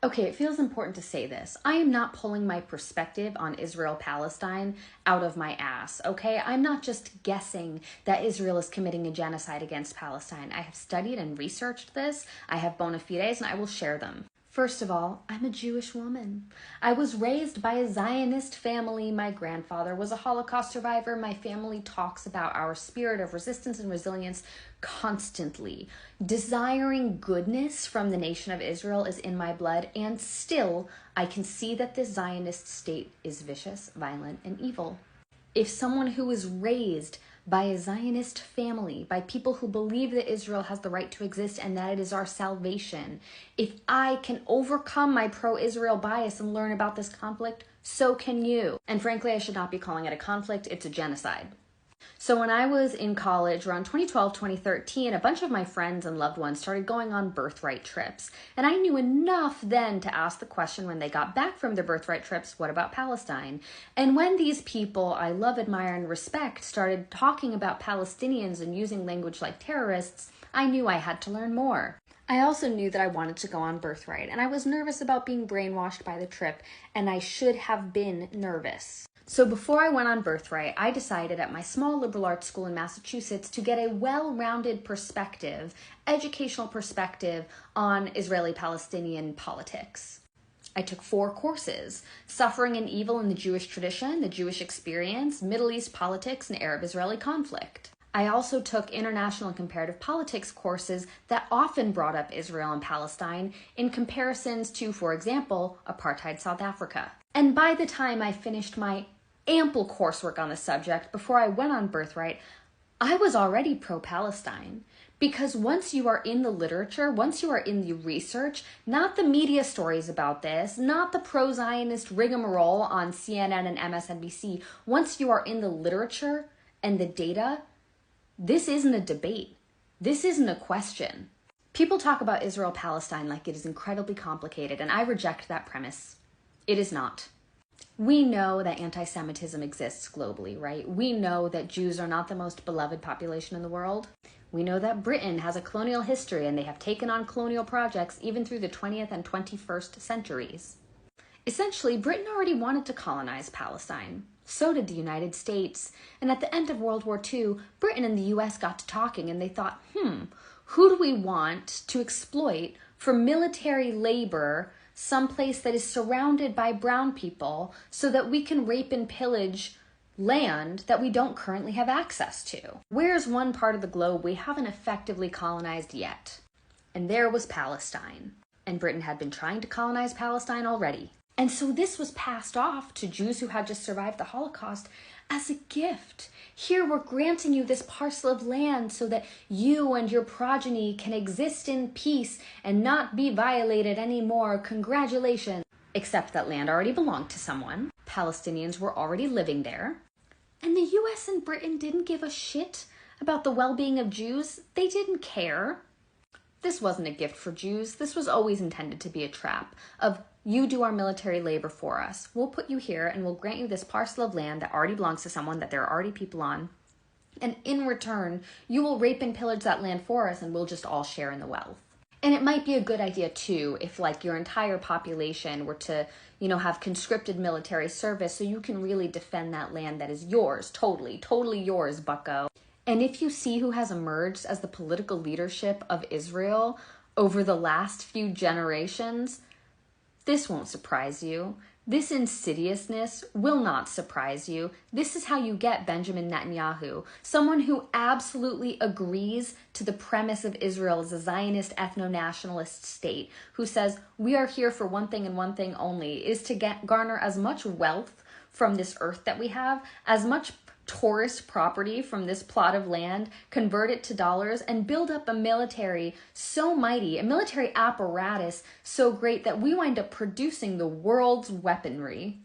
Okay, it feels important to say this. I am not pulling my perspective on Israel-Palestine out of my ass, okay? I'm not just guessing that Israel is committing a genocide against Palestine. I have studied and researched this. I have bona fides, and I will share them. First of all, I'm a Jewish woman. I was raised by a Zionist family. My grandfather was a Holocaust survivor. My family talks about our spirit of resistance and resilience constantly. Desiring goodness from the nation of Israel is in my blood, and still, I can see that this Zionist state is vicious, violent, and evil. If someone who is raised by a Zionist family, by people who believe that Israel has the right to exist and that it is our salvation, if I can overcome my pro-Israel bias and learn about this conflict, so can you. And frankly, I should not be calling it a conflict, it's a genocide. So when I was in college, around 2012, 2013, a bunch of my friends and loved ones started going on birthright trips. And I knew enough then to ask the question when they got back from their birthright trips, what about Palestine? And when these people I love, admire, and respect started talking about Palestinians and using language like terrorists, I knew I had to learn more. I also knew that I wanted to go on birthright, and I was nervous about being brainwashed by the trip, and I should have been nervous. So before I went on birthright, I decided at my small liberal arts school in Massachusetts to get a well-rounded perspective, educational perspective on Israeli-Palestinian politics. I took 4 courses: Suffering and Evil in the Jewish Tradition, The Jewish Experience, Middle East Politics, and Arab-Israeli Conflict. I also took international and comparative politics courses that often brought up Israel and Palestine in comparisons to, for example, apartheid South Africa. And by the time I finished my ample coursework on the subject before I went on birthright, I was already pro-Palestine. Because once you are in the literature, once you are in the research, not the media stories about this, not the pro-Zionist rigmarole on CNN and MSNBC, once you are in the literature and the data, this isn't a debate. This isn't a question. People talk about Israel-Palestine like it is incredibly complicated, and I reject that premise. It is not. We know that anti-Semitism exists globally, right? We know that Jews are not the most beloved population in the world. We know that Britain has a colonial history and they have taken on colonial projects even through the 20th and 21st centuries. Essentially, Britain already wanted to colonize Palestine. So did the United States. And at the end of World War II, Britain and the US got to talking and they thought, who do we want to exploit for military labor someplace that is surrounded by brown people so that we can rape and pillage land that we don't currently have access to? Where's one part of the globe we haven't effectively colonized yet? And there was Palestine. And Britain had been trying to colonize Palestine already. And so this was passed off to Jews who had just survived the Holocaust as a gift. Here we're granting you this parcel of land so that you and your progeny can exist in peace and not be violated anymore. Congratulations. Except that land already belonged to someone. Palestinians were already living there. And the US and Britain didn't give a shit about the well-being of Jews. They didn't care. This wasn't a gift for Jews. This was always intended to be a trap of, you do our military labor for us. We'll put you here and we'll grant you this parcel of land that already belongs to someone that there are already people on. And in return, you will rape and pillage that land for us and we'll just all share in the wealth. And it might be a good idea too if like your entire population were to, have conscripted military service so you can really defend that land that is yours, totally yours, bucko. And if you see who has emerged as the political leadership of Israel over the last few generations, this won't surprise you. This insidiousness will not surprise you. This is how you get Benjamin Netanyahu, someone who absolutely agrees to the premise of Israel as a Zionist ethno-nationalist state, who says, we are here for one thing and one thing only, is to garner as much wealth from this earth that we have, as much tourist property from this plot of land, convert it to dollars, and build up a military so mighty, a military apparatus so great that we wind up producing the world's weaponry.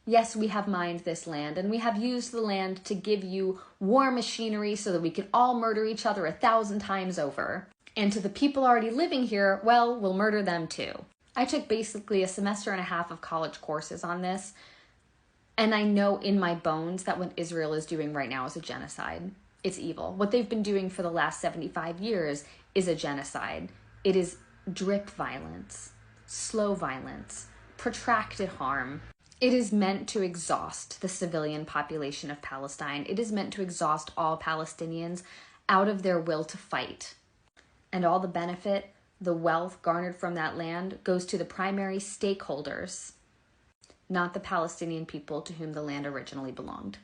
Yes, we have mined this land, and we have used the land to give you war machinery so that we can all murder each other 1,000 times over. And to the people already living here, well, we'll murder them too. I took basically a semester and a half of college courses on this, and I know in my bones that what Israel is doing right now is a genocide. It's evil. What they've been doing for the last 75 years is a genocide. It is drip violence. slow violence, protracted harm. It is meant to exhaust the civilian population of Palestine. It is meant to exhaust all Palestinians out of their will to fight. And all the benefit, the wealth garnered from that land goes to the primary stakeholders, not the Palestinian people to whom the land originally belonged.